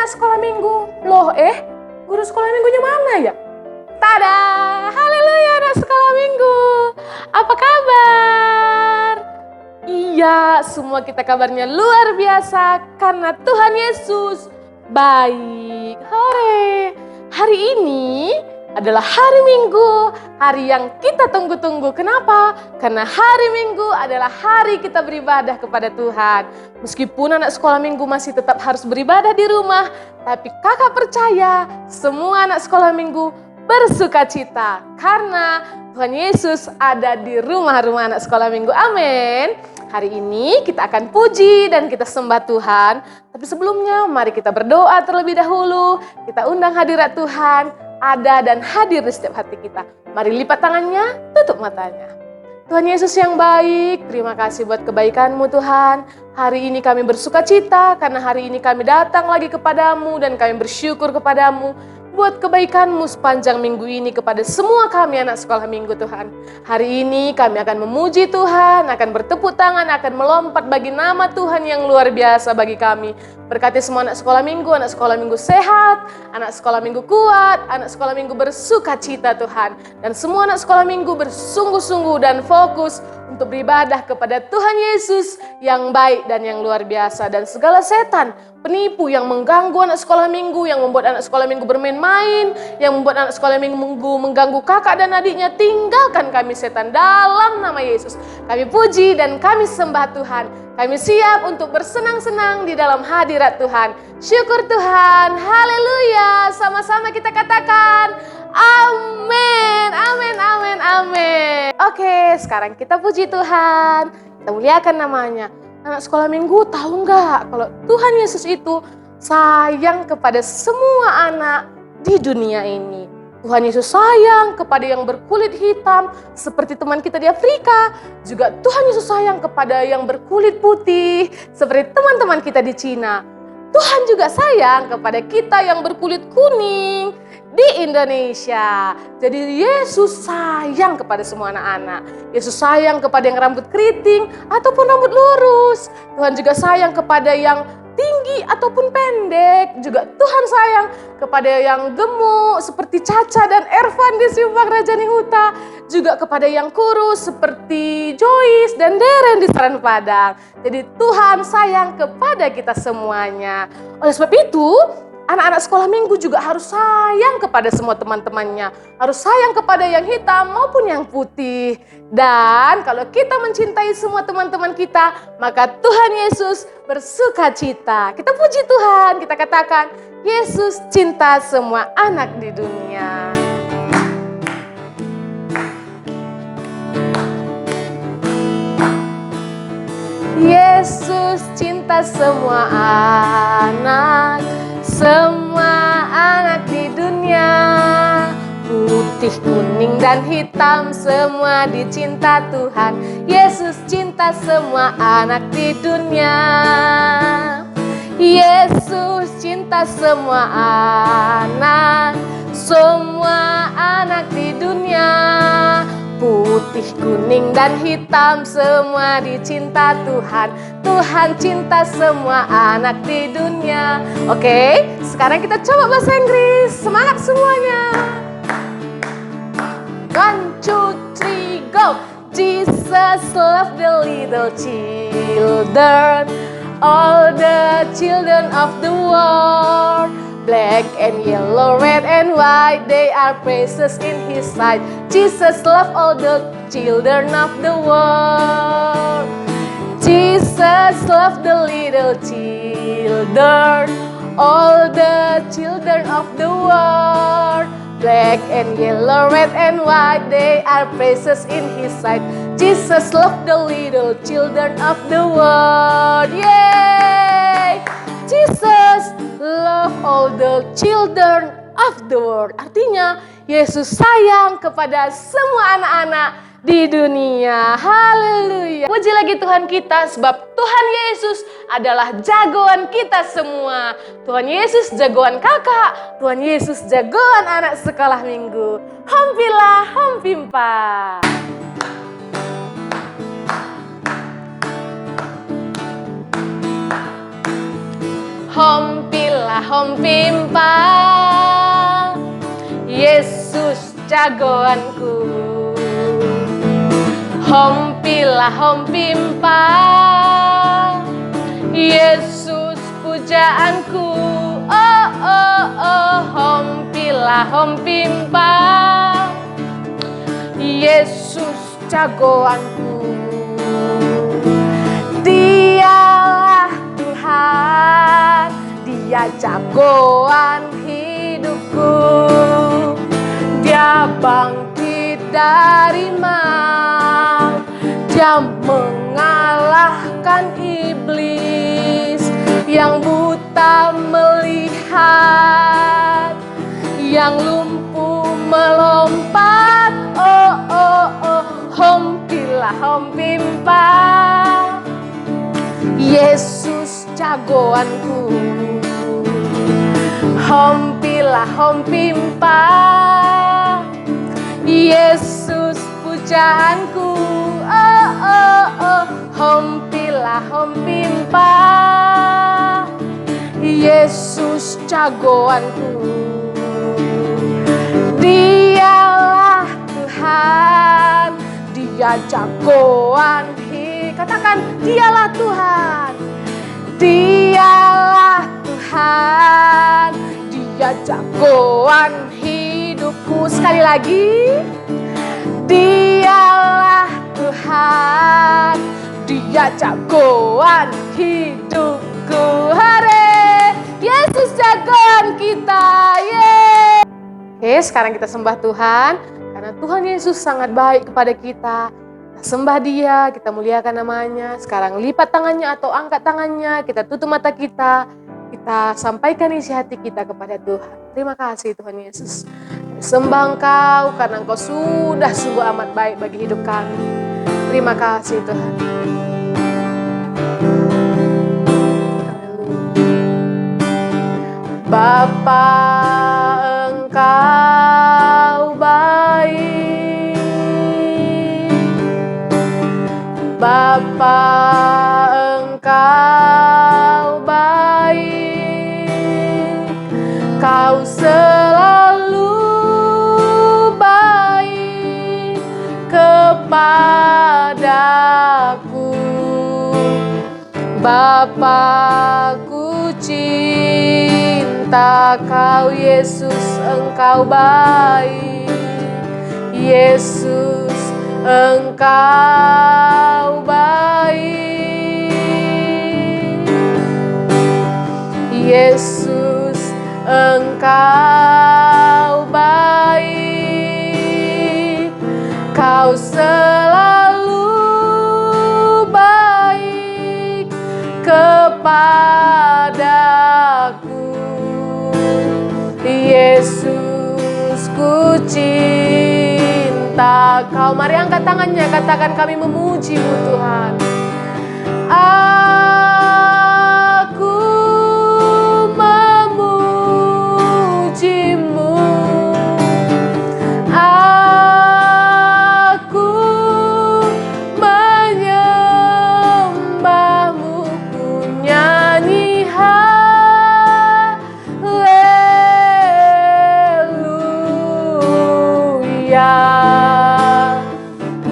anak sekolah minggu. Loh guru sekolah minggunya mana ya? Tada! Haleluya anak sekolah minggu. Apa kabar? Iya, semua kita kabarnya luar biasa karena Tuhan Yesus baik. Hore! Hari ini adalah hari Minggu, hari yang kita tunggu-tunggu. Kenapa? Karena hari Minggu adalah hari kita beribadah kepada Tuhan. Meskipun anak sekolah Minggu masih tetap harus beribadah di rumah, tapi kakak percaya semua anak sekolah Minggu bersuka cita karena Tuhan Yesus ada di rumah-rumah anak sekolah Minggu. Amin. Hari ini kita akan puji dan kita sembah Tuhan. Tapi sebelumnya mari kita berdoa terlebih dahulu. Kita undang hadirat Tuhan ada dan hadir di setiap hati kita. Mari lipat tangannya, tutup matanya. Tuhan Yesus yang baik, terima kasih buat kebaikan-Mu Tuhan. Hari ini kami bersuka cita karena hari ini kami datang lagi kepadamu dan kami bersyukur kepadamu buat kebaikan-Mu sepanjang minggu ini kepada semua kami anak sekolah minggu Tuhan. Hari ini kami akan memuji Tuhan, akan bertepuk tangan, akan melompat bagi nama Tuhan yang luar biasa bagi kami. Berkati semua anak sekolah minggu sehat, anak sekolah minggu kuat, anak sekolah minggu bersuka cita Tuhan. Dan semua anak sekolah minggu bersungguh-sungguh dan fokus untuk beribadah kepada Tuhan Yesus yang baik dan yang luar biasa. Dan segala setan, penipu yang mengganggu anak sekolah minggu, yang membuat anak sekolah minggu bermain-main, yang membuat anak sekolah minggu mengganggu kakak dan adiknya, tinggalkan kami setan dalam nama Yesus. Kami puji dan kami sembah Tuhan. Kami siap untuk bersenang-senang di dalam hadirat Tuhan. Syukur Tuhan, haleluya. Sama-sama kita katakan, amin, amin, amin, amin. Oke, sekarang kita puji Tuhan, kita muliakan namanya. Anak sekolah minggu tahu nggak kalau Tuhan Yesus itu sayang kepada semua anak di dunia ini. Tuhan Yesus sayang kepada yang berkulit hitam seperti teman kita di Afrika. Juga Tuhan Yesus sayang kepada yang berkulit putih seperti teman-teman kita di Cina. Tuhan juga sayang kepada kita yang berkulit kuning di Indonesia. Jadi Yesus sayang kepada semua anak-anak. Yesus sayang kepada yang rambut keriting ataupun rambut lurus. Tuhan juga sayang kepada yang tinggi ataupun pendek. Juga Tuhan sayang kepada yang gemuk seperti Caca dan Ervan di Simpang Rajani Huta. Juga kepada yang kurus seperti Joyce dan Deren di Saran Padang. Jadi Tuhan sayang kepada kita semuanya. Oleh sebab itu, anak-anak sekolah minggu juga harus sayang kepada semua teman-temannya. Harus sayang kepada yang hitam maupun yang putih. Dan kalau kita mencintai semua teman-teman kita, maka Tuhan Yesus bersuka cita. Kita puji Tuhan, kita katakan, Yesus cinta semua anak di dunia. Yesus cinta semua anak di dunia. Putih, kuning, dan hitam semua dicinta Tuhan. Yesus cinta semua anak di dunia. Yesus cinta semua anak di dunia. Putih, kuning, dan hitam semua dicinta Tuhan. Tuhan cinta semua anak di dunia. Oke, sekarang kita coba bahasa Inggris. Semangat semuanya. 1, 2, 3, go! Jesus loved the little children, all the children of the world. Black and yellow, red and white, they are precious in His sight. Jesus loved all the children of the world. Jesus loved the little children, all the children of the world. Black and yellow, red and white, they are precious in His sight. Jesus loved the little children of the world. Yay! Jesus love all the children of the world. Artinya, Yesus sayang kepada semua anak-anak di dunia. Haleluya. Puji lagi Tuhan kita sebab Tuhan Yesus adalah jagoan kita semua. Tuhan Yesus jagoan kakak, Tuhan Yesus jagoan anak sekolah minggu. Hompilah, hompimpa. Hompilah, pimpah, Yesus jagoanku. Hom pimpah, Yesus pujaanku. Oh oh oh, hom pimpah, Yesus jagoanku. Dialah Tuhan, Dia jagoan hidupku. Dia bangkit dari maut, Dia mengalahkan iblis. Yang buta melihat, yang lumpuh melompat. Oh oh oh, hom pimpah, Yesus jagoanku. Hom pimpah, Yesus pujaanku. Oh oh oh, hom pimpah, Yesus jagoanku. Dialah Tuhan, Dia jagoan. Katakan, dialah Tuhan, dialah Tuhan, Dia jagoan hidupku. Sekali lagi, dialah Tuhan, Dia jagoan hidupku. Hore, Yesus jagoan kita. Yeay. Oke, sekarang kita sembah Tuhan, karena Tuhan Yesus sangat baik kepada kita. Kita sembah Dia, kita muliakan namanya. Sekarang lipat tangannya atau angkat tangannya, kita tutup mata kita sampaikan isi hati kita kepada Tuhan. Terima kasih Tuhan Yesus. Sembah Engkau karena Engkau sudah sungguh amat baik bagi hidup kami. Terima kasih Tuhan. Bapa, Engkau baik. Bapa, Engkau baik. Kau selalu baik kepadaku. Bapa-Ku cinta Kau Yesus, Engkau baik. Yesus, Engkau baik. Yesus, Engkau baik. Kau selalu baik kepadaku. Yesus, Ku cinta Kau. Mari angkat tangannya, katakan, kami memuji-Mu Tuhan. Aku memuji-Mu. Aku menyembah-Mu. Ku nyanyi haleluya.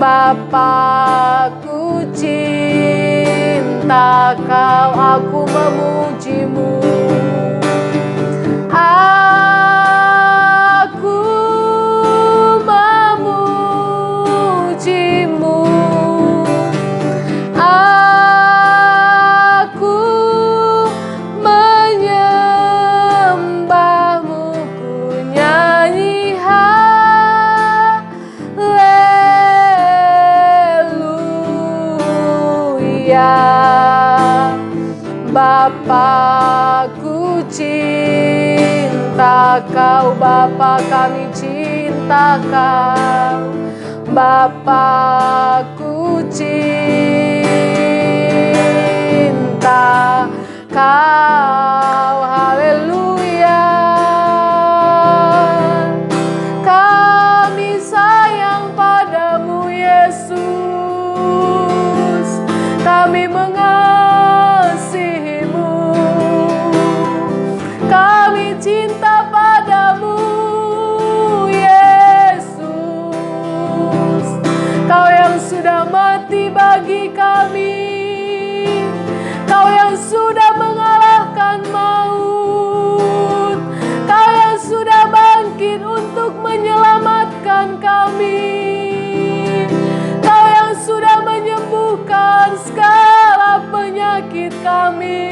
Bapa-Ku cinta Kau, aku memuji-Mu. Aku memuji-Mu. Aku menyembah-Mu. Ku nyanyi Bapa-Ku cinta Kau, Bapa kami cinta Kau. Bapa-Ku cinta Kau, haleluya. Kami sayang padamu Yesus, kami mengasihimu. Kami sudah mati bagi kami, Kau yang sudah mengalahkan maut, Kau yang sudah bangkit untuk menyelamatkan kami, Kau yang sudah menyembuhkan segala penyakit kami.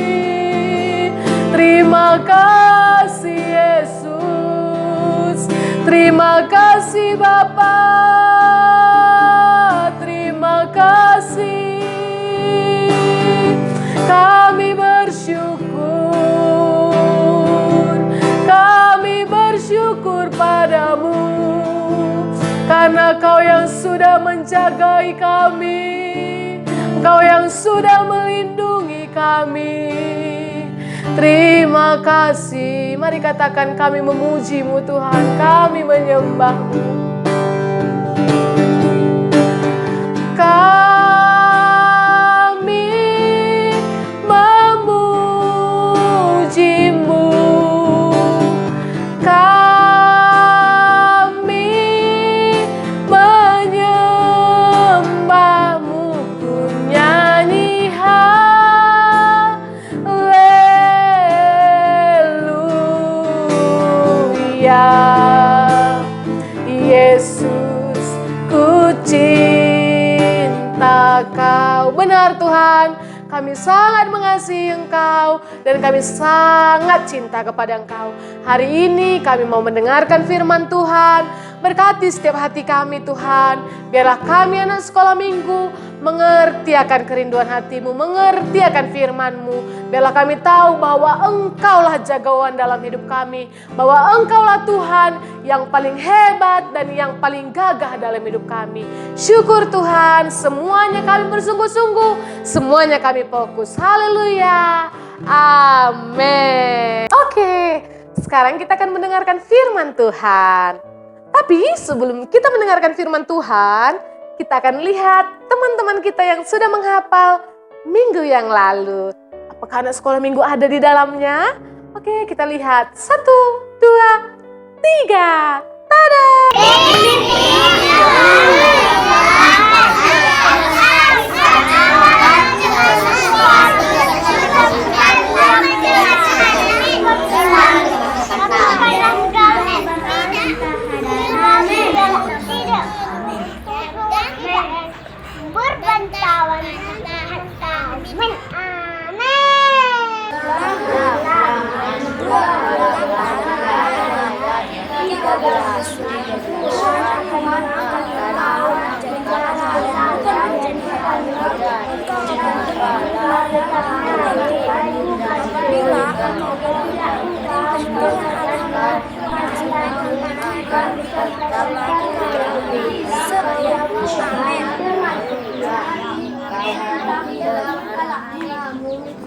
Terima kasih Yesus, terima kasih Bapa, terima kasih. Kami bersyukur padamu, karena Kau yang sudah menjagai kami, Kau yang sudah melindungi kami. Terima kasih. Mari katakan, kami memuji-Mu Tuhan, kami menyembah-Mu. Kami memuji-Mu, kami menyembah-Mu, ku nyanyi haleluya. Yesus, ku cinta Kau. Benar Tuhan, kami sangat mengasihi Engkau dan kami sangat cinta kepada Engkau. Hari ini kami mau mendengarkan firman Tuhan. Berkati setiap hati kami Tuhan. Biarlah kami anak sekolah minggu mengerti akan kerinduan hati-Mu, mengerti akan firman-Mu. Biarlah kami tahu bahwa Engkaulah jagawan dalam hidup kami, bahwa Engkaulah Tuhan yang paling hebat dan yang paling gagah dalam hidup kami. Syukur Tuhan, semuanya kami bersungguh-sungguh, semuanya kami fokus. Haleluya, amin. Oke, sekarang kita akan mendengarkan firman Tuhan. Tapi sebelum kita mendengarkan firman Tuhan, kita akan lihat teman-teman kita yang sudah menghafal minggu yang lalu. Apakah anak sekolah minggu ada di dalamnya? Oke, kita lihat. 1, 2, 3. Tada! Berbantawan amin,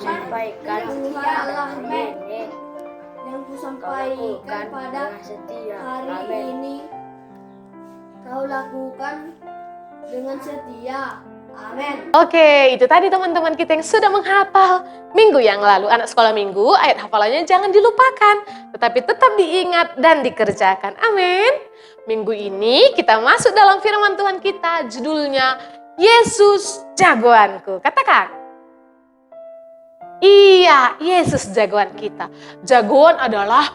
sampaikan ini yang kusampaikan pada hari ini Kau lakukan dengan setia. Amin. Oke, itu tadi teman-teman kita yang sudah menghafal minggu yang lalu. Anak sekolah minggu, ayat hafalannya jangan dilupakan, tetapi tetap diingat dan dikerjakan. Amin. Minggu ini kita masuk dalam firman Tuhan kita, judulnya Yesus Jagoanku. Katakan. Iya, Yesus jagoan kita. Jagoan adalah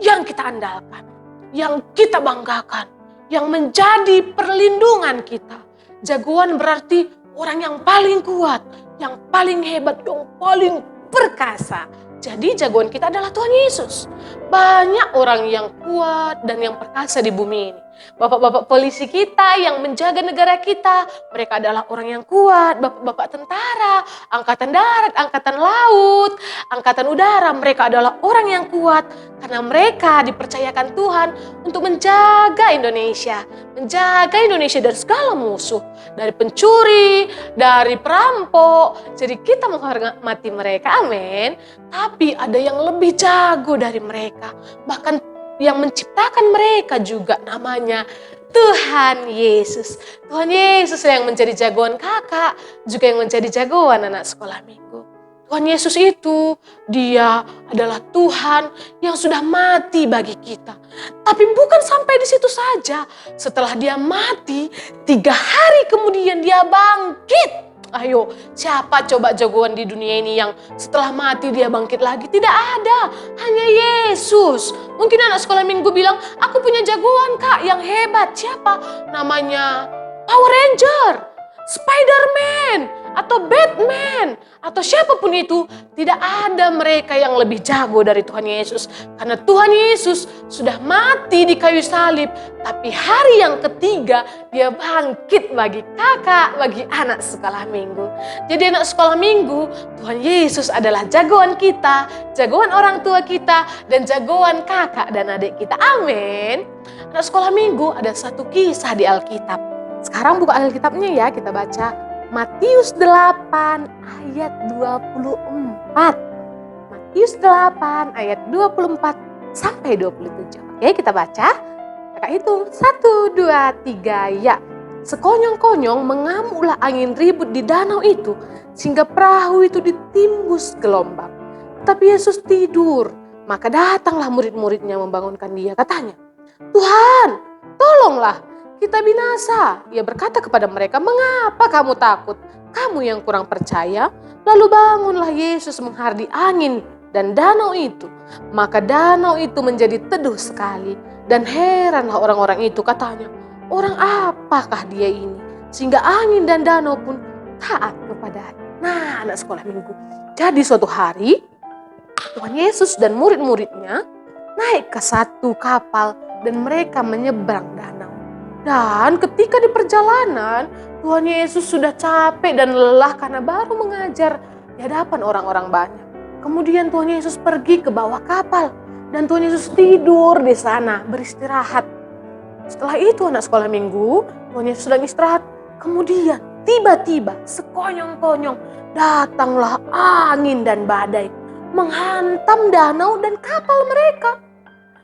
yang kita andalkan, yang kita banggakan, yang menjadi perlindungan kita. Jagoan berarti orang yang paling kuat, yang paling hebat, yang paling perkasa. Jadi jagoan kita adalah Tuhan Yesus. Banyak orang yang kuat dan yang perkasa di bumi ini. Bapak-bapak polisi kita yang menjaga negara kita, mereka adalah orang yang kuat. Bapak-bapak tentara, angkatan darat, angkatan laut, angkatan udara, mereka adalah orang yang kuat. Karena mereka dipercayakan Tuhan untuk menjaga Indonesia dari segala musuh. Dari pencuri, dari perampok. Jadi kita menghormati mereka, amin. Tapi ada yang lebih jago dari mereka. Bahkan yang menciptakan mereka juga namanya Tuhan Yesus. Tuhan Yesus yang menjadi jagoan kakak, juga yang menjadi jagoan anak sekolah minggu. Tuhan Yesus itu, dia adalah Tuhan yang sudah mati bagi kita. Tapi bukan sampai di situ saja. Setelah dia mati, 3 hari kemudian dia bangkit. Ayo, siapa coba jagoan di dunia ini yang setelah mati dia bangkit lagi? Tidak ada, hanya Yesus. Mungkin anak sekolah minggu bilang, aku punya jagoan kak yang hebat. Siapa? Namanya Power Ranger, Spider-Man, atau Batman, atau siapapun itu. Tidak ada mereka yang lebih jago dari Tuhan Yesus. Karena Tuhan Yesus sudah mati di kayu salib. Tapi hari yang ketiga dia bangkit bagi kakak, bagi anak sekolah minggu. Jadi anak sekolah minggu, Tuhan Yesus adalah jagoan kita, jagoan orang tua kita, dan jagoan kakak dan adik kita. Amin. Anak sekolah minggu, ada satu kisah di Alkitab. Sekarang buka Alkitabnya ya, kita baca Matius 8 ayat 24. Matius 8 ayat 24 sampai 27. Oke, kita baca. Kakak hitung 1, 2, 3 ya. Sekonyong-konyong mengamuklah angin ribut di danau itu sehingga perahu itu ditimbus gelombang. Tapi Yesus tidur. Maka datanglah murid-muridnya membangunkan dia. Katanya, Tuhan, tolonglah, kita binasa. Ia berkata kepada mereka, mengapa kamu takut? Kamu yang kurang percaya? Lalu bangunlah Yesus menghardi angin dan danau itu. Maka danau itu menjadi teduh sekali. Dan heranlah orang-orang itu, katanya, orang apakah dia ini? Sehingga angin dan danau pun taat kepadanya. Nah, anak sekolah minggu. Jadi suatu hari, Tuhan Yesus dan murid-muridnya naik ke satu kapal dan mereka menyeberang danau. Dan ketika di perjalanan, Tuhan Yesus sudah capek dan lelah karena baru mengajar di hadapan orang-orang banyak. Kemudian Tuhan Yesus pergi ke bawah kapal dan Tuhan Yesus tidur di sana, beristirahat. Setelah itu anak sekolah minggu, Tuhan Yesus sedang istirahat. Kemudian tiba-tiba sekonyong-konyong datanglah angin dan badai menghantam danau dan kapal mereka.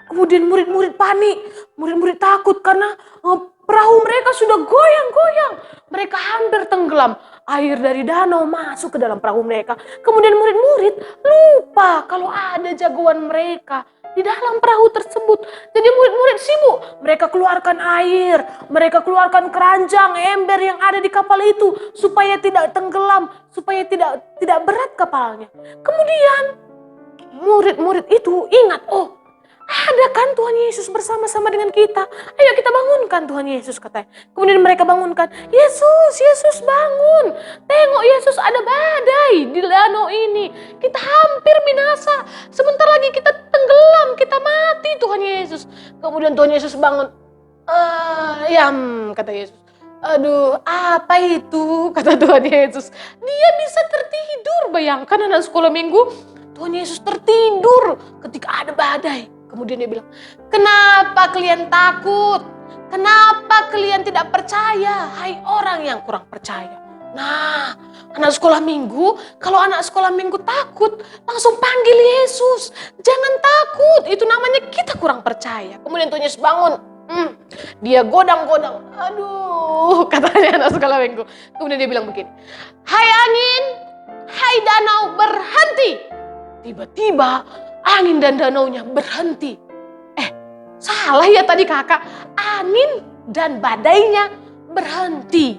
Kemudian murid-murid panik, murid-murid takut karena perahu mereka sudah goyang-goyang. Mereka hampir tenggelam. Air dari danau masuk ke dalam perahu mereka. Kemudian murid-murid lupa kalau ada jagoan mereka di dalam perahu tersebut. Jadi murid-murid sibuk. Mereka keluarkan air, mereka keluarkan keranjang, ember yang ada di kapal itu supaya tidak tenggelam, supaya tidak berat kapalnya. Kemudian murid-murid itu ingat, oh, ada kan Tuhan Yesus bersama-sama dengan kita. Ayo kita bangunkan Tuhan Yesus, katanya. Kemudian mereka bangunkan. Yesus bangun. Tengok Yesus, ada badai di danau ini. Kita hampir binasa. Sebentar lagi kita tenggelam, kita mati Tuhan Yesus. Kemudian Tuhan Yesus bangun. Kata Yesus. Aduh, apa itu? Kata Tuhan Yesus. Dia bisa tertidur. Bayangkan anak sekolah minggu. Tuhan Yesus tertidur ketika ada badai. Kemudian dia bilang, kenapa kalian takut? Kenapa kalian tidak percaya? Hai orang yang kurang percaya. Nah, anak sekolah minggu, kalau anak sekolah minggu takut, langsung panggil Yesus. Jangan takut, itu namanya kita kurang percaya. Kemudian Tuhan Yesus bangun. Dia godang-godang. Aduh, katanya anak sekolah minggu. Kemudian dia bilang begini, hai angin, hai danau, berhenti. Tiba-tiba angin dan danaunya berhenti. Salah ya tadi kakak. Angin dan badainya berhenti.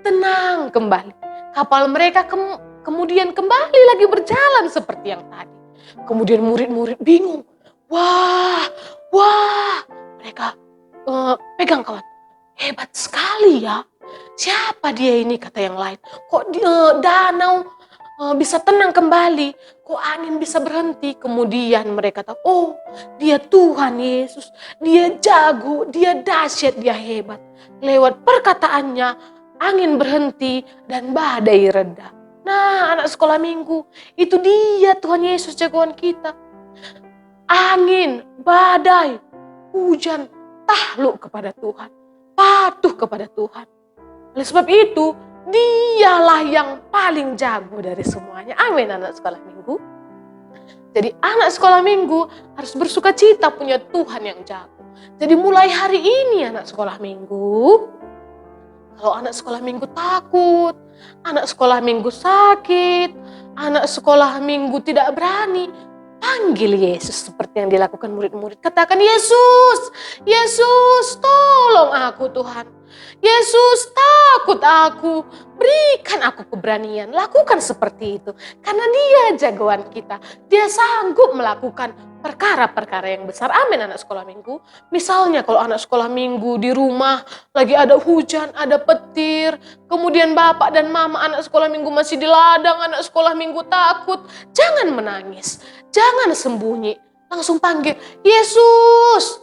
Tenang kembali. Kapal mereka kemudian kembali lagi berjalan seperti yang tadi. Kemudian murid-murid bingung. Wah. Mereka pegang kawan. Hebat sekali ya. Siapa dia ini, kata yang lain. Kok danau bisa tenang kembali, kok angin bisa berhenti. Kemudian mereka tahu, oh, dia Tuhan Yesus, dia jago, dia dahsyat, dia hebat. Lewat perkataannya, angin berhenti dan badai reda. Nah, anak sekolah minggu, itu dia Tuhan Yesus jagoan kita. Angin, badai, hujan, takluk kepada Tuhan, patuh kepada Tuhan. Oleh sebab itu, dialah yang paling jago dari semuanya. Amin anak sekolah minggu. Jadi anak sekolah minggu harus bersuka cita punya Tuhan yang jago. Jadi mulai hari ini anak sekolah minggu, kalau anak sekolah minggu takut, anak sekolah minggu sakit, anak sekolah minggu tidak berani, panggil Yesus seperti yang dilakukan murid-murid. Katakan, Yesus, Yesus, tolong aku Tuhan. Yesus, takut aku. Berikan aku keberanian. Lakukan seperti itu. Karena Dia jagoan kita. Dia sanggup melakukan perkara-perkara yang besar. Amin, anak sekolah minggu. Misalnya kalau anak sekolah minggu di rumah lagi ada hujan, ada petir. Kemudian bapak dan mama anak sekolah minggu masih di ladang. Anak sekolah minggu takut. Jangan menangis. Jangan sembunyi. Langsung panggil, Yesus,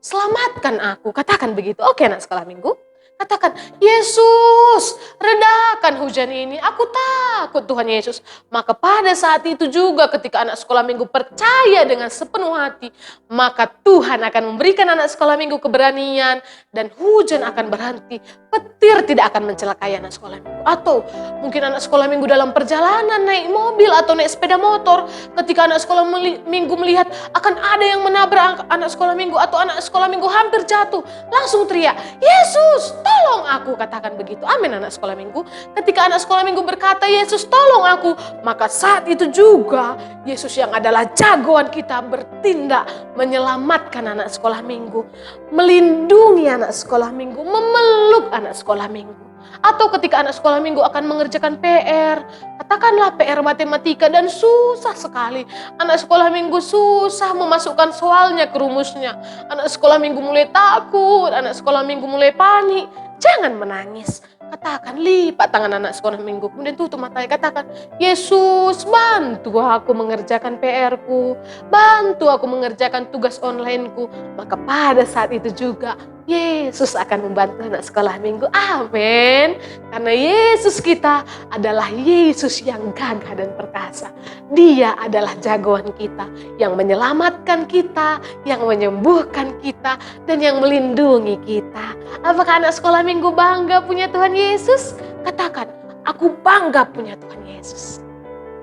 selamatkan aku. Katakan begitu. Oke, anak sekolah minggu. Katakan, Yesus, redakan hujan ini. Aku takut Tuhan Yesus. Maka pada saat itu juga ketika anak sekolah minggu percaya dengan sepenuh hati, maka Tuhan akan memberikan anak sekolah minggu keberanian dan hujan akan berhenti. Petir tidak akan mencelakai anak sekolah minggu. Atau mungkin anak sekolah minggu dalam perjalanan naik mobil atau naik sepeda motor. Ketika anak sekolah minggu melihat akan ada yang menabrak anak sekolah minggu atau anak sekolah minggu hampir jatuh. Langsung teriak, Yesus, tolong aku. Katakan begitu. Amin, anak sekolah minggu. Ketika anak sekolah minggu berkata, Yesus tolong aku, maka saat itu juga Yesus yang adalah jagoan kita bertindak menyelamatkan anak sekolah minggu, melindungi anak sekolah minggu, memeluk anak sekolah minggu. Atau ketika anak sekolah minggu akan mengerjakan PR, katakanlah PR matematika dan susah sekali. Anak sekolah minggu susah memasukkan soalnya ke rumusnya. Anak sekolah minggu mulai takut, anak sekolah minggu mulai panik. Jangan menangis. Katakan, lipat tangan anak sekolah minggu, kemudian tutup matanya, katakan, Yesus, bantu aku mengerjakan PR-ku, bantu aku mengerjakan tugas online-ku. Maka pada saat itu juga Yesus akan membantu anak sekolah minggu. Amin. Karena Yesus kita adalah Yesus yang gagah dan perkasa. Dia adalah jagoan kita, yang menyelamatkan kita, yang menyembuhkan kita, dan yang melindungi kita. Apakah anak sekolah minggu bangga punya Tuhan Yesus? Katakan, aku bangga punya Tuhan Yesus.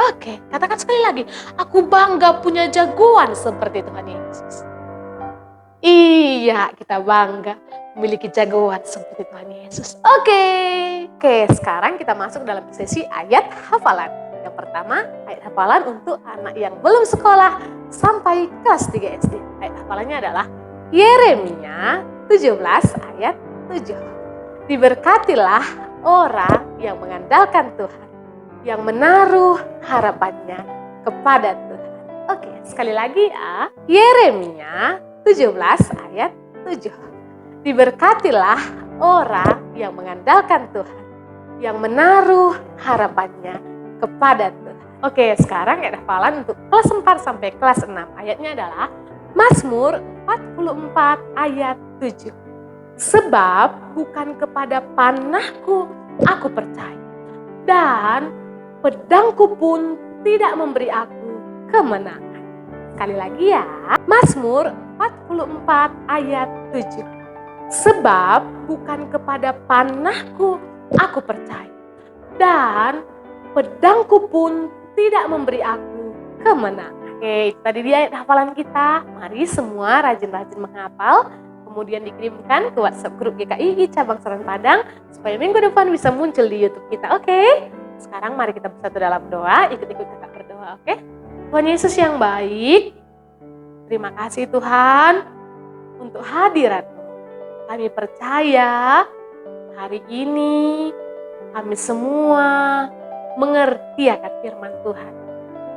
Oke, katakan sekali lagi, aku bangga punya jagoan seperti Tuhan Yesus. Iya, kita bangga memiliki jagoan seperti Tuhan Yesus. Oke, sekarang kita masuk dalam sesi ayat hafalan. Yang pertama, ayat hafalan untuk anak yang belum sekolah sampai kelas 3 SD. Ayat hafalannya adalah Yeremia 17 ayat 7. Diberkatilah orang yang mengandalkan Tuhan, yang menaruh harapannya kepada Tuhan. Oke, sekali lagi ya. Yeremia 17 ayat 7. Diberkatilah orang yang mengandalkan Tuhan, yang menaruh harapannya kepada Tuhan. Oke, sekarang ayat hafalan untuk kelas 4 sampai kelas 6. Ayatnya adalah Mazmur 44 ayat 7. Sebab bukan kepada panahku aku percaya, dan pedangku pun tidak memberi aku kemenangan. Sekali lagi ya, Mazmur 44 ayat 7. Sebab bukan kepada panahku aku percaya, dan pedangku pun tidak memberi aku kemenangan. Oke, tadi dia ayat hafalan kita. Mari semua rajin-rajin menghafal, kemudian dikirimkan ke WhatsApp grup GKI Cabang Seran Padang, supaya minggu depan bisa muncul di YouTube kita. Oke, sekarang mari kita bersatu dalam doa, ikut-ikut kakak berdoa. Oke, Tuhan Yesus yang baik, terima kasih Tuhan untuk hadirat-Mu. Kami percaya hari ini kami semua mengerti akan firman Tuhan.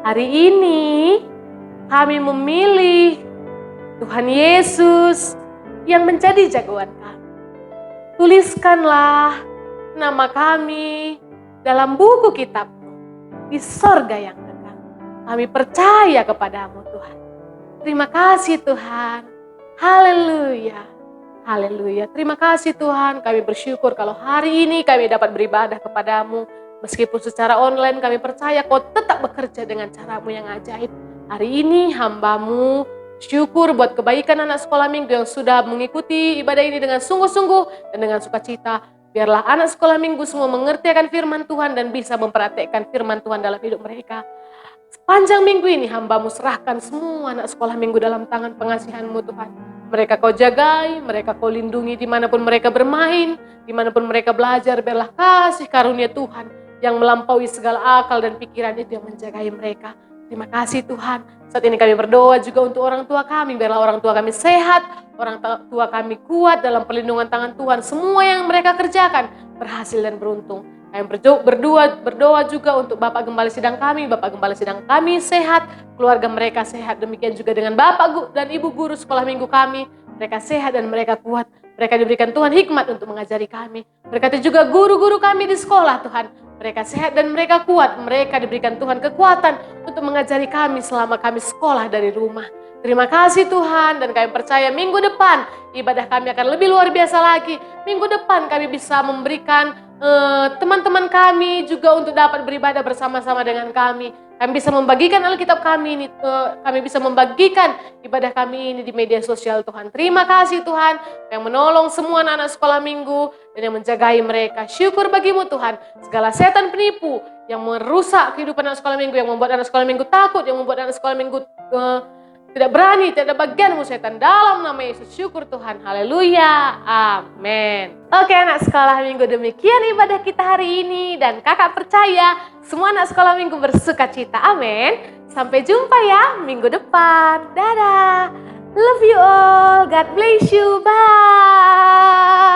Hari ini kami memilih Tuhan Yesus yang menjadi jagoan kami. Tuliskanlah nama kami dalam buku kitab di sorga yang kekal. Kami percaya kepadamu Tuhan. Terima kasih Tuhan. Haleluya. Haleluya. Terima kasih Tuhan. Kami bersyukur kalau hari ini kami dapat beribadah kepadamu. Meskipun secara online kami percaya Kau tetap bekerja dengan caramu yang ajaib. Hari ini hamba-Mu syukur buat kebaikan anak sekolah minggu yang sudah mengikuti ibadah ini dengan sungguh-sungguh dan dengan sukacita. Biarlah anak sekolah minggu semua mengerti akan firman Tuhan dan bisa mempraktikkan firman Tuhan dalam hidup mereka. Sepanjang minggu ini hamba-Mu serahkan semua anak sekolah minggu dalam tangan pengasihan-Mu Tuhan. Mereka Kau jagai, mereka Kau lindungi dimanapun mereka bermain, dimanapun mereka belajar. Biarlah kasih karunia Tuhan yang melampaui segala akal dan pikiran itu yang menjagai mereka. Terima kasih Tuhan. Saat ini kami berdoa juga untuk orang tua kami. Biarlah orang tua kami sehat, orang tua kami kuat dalam perlindungan tangan Tuhan. Semua yang mereka kerjakan berhasil dan beruntung. Kami berdoa juga untuk Bapak Gembala Sidang kami. Bapak Gembala Sidang kami sehat, keluarga mereka sehat. Demikian juga dengan Bapak dan Ibu guru sekolah minggu kami. Mereka sehat dan mereka kuat. Mereka diberikan Tuhan hikmat untuk mengajari kami. Berkati juga guru-guru kami di sekolah Tuhan. Mereka sehat dan mereka kuat. Mereka diberikan Tuhan kekuatan untuk mengajari kami selama kami sekolah dari rumah. Terima kasih Tuhan, dan kami percaya minggu depan ibadah kami akan lebih luar biasa lagi. Minggu depan kami bisa memberikan teman-teman kami juga untuk dapat beribadah bersama-sama dengan kami. Kami bisa membagikan Alkitab kami ini, kami bisa membagikan ibadah kami ini di media sosial Tuhan. Terima kasih Tuhan yang menolong semua anak-anak sekolah minggu dan yang menjagai mereka. Syukur bagimu Tuhan. Segala setan penipu yang merusak kehidupan anak sekolah minggu, yang membuat anak sekolah minggu takut, yang membuat anak sekolah minggu tidak berani, tidak ada bagianmu setan, dalam nama Yesus. Syukur Tuhan, haleluya, amin. Oke anak sekolah minggu, demikian ibadah kita hari ini. Dan kakak percaya semua anak sekolah minggu bersuka cita, amin. Sampai jumpa ya minggu depan, dadah. Love you all, God bless you, bye.